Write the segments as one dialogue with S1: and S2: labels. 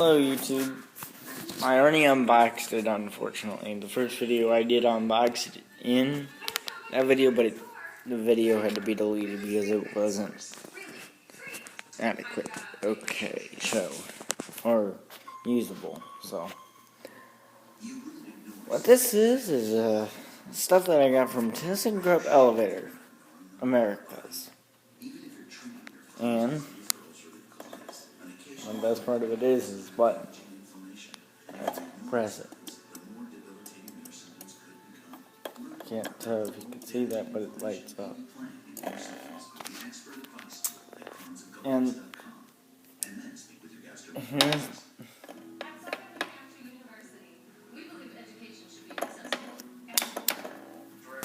S1: Hello YouTube. I already unboxed it, unfortunately. The first video I did unbox it in that video, but the video had to be deleted because it wasn't adequate. Okay, so, or usable. So, what this is stuff that I got from Thyssenkrup Elevator, Americas. And the best part of it is this button. Let's press it. Can't tell if you can see that, but it lights up. And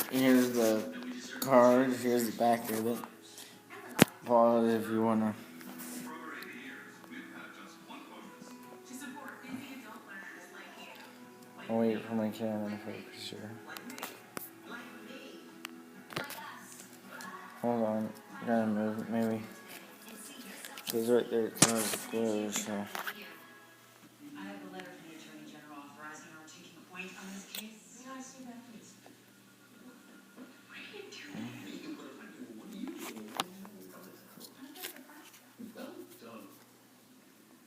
S1: here's the card. Here's the back of it. Pause if you wanna. I'll wait for my camera to focus here. Hold on, gotta move it maybe. Because right there it's not as close, so.
S2: I have a letter from the Attorney General authorizing our taking point on this case. May I see that, please? What are you doing?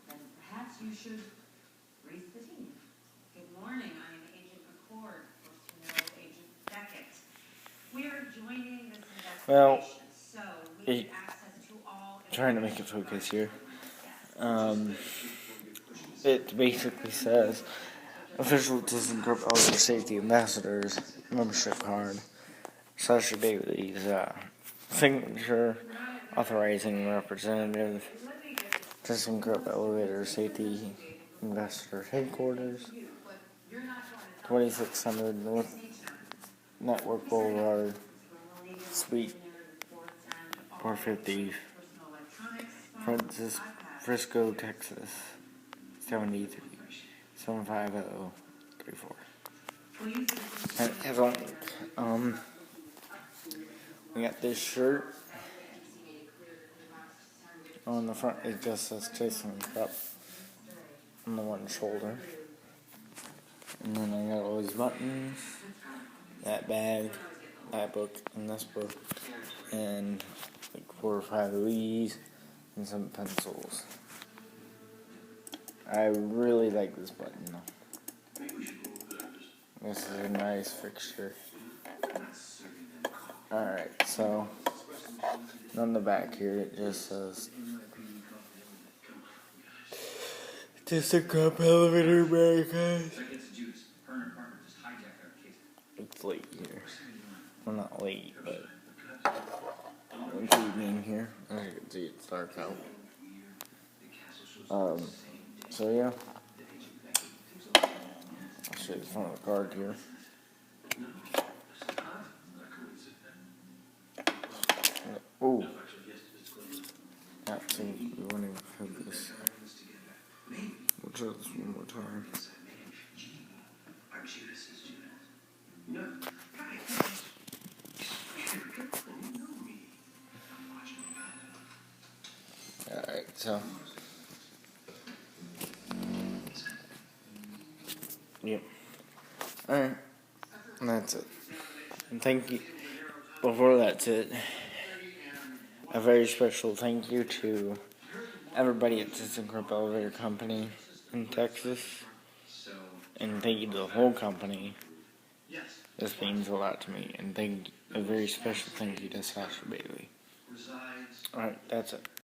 S2: Then perhaps you should brief the team. Good morning, I am Agent McCord, close to know Agent Beckett. We are joining this investigation, so we have access to all...
S1: Trying to make it focus here. It basically says official Thyssenkrup Elevator Safety Ambassadors membership card. Sasha Bailey's signature authorizing representative. Thyssenkrup Elevator Safety Ambassador Headquarters, 2600 North Network Boulevard, Suite 450, Frisco, Texas, 75034. And we got this shirt. On the front it just says Thyssenkrup on the one shoulder. And then I got all these buttons, that bag, that book, and this book, and like 4 or 5 of these, and some pencils. I really like this button though. This is a nice fixture. Alright, so on the back here it just says Thyssenkrup Elevator Americas. It's late here. Well, not late, but it's evening here. As you can see, it's dark out. So yeah. I'll show you the front of the card here. Ooh. Actually, we won't even focus. We'll try this one more time. Alright, so. Yep. Alright. And that's it. And thank you. Before that's it, a very special thank you to everybody at Thyssenkrup Elevator Company in Texas. And thank you to the whole company. This means a lot to me. And a very special thank you to Sasha Bailey. Alright, that's it.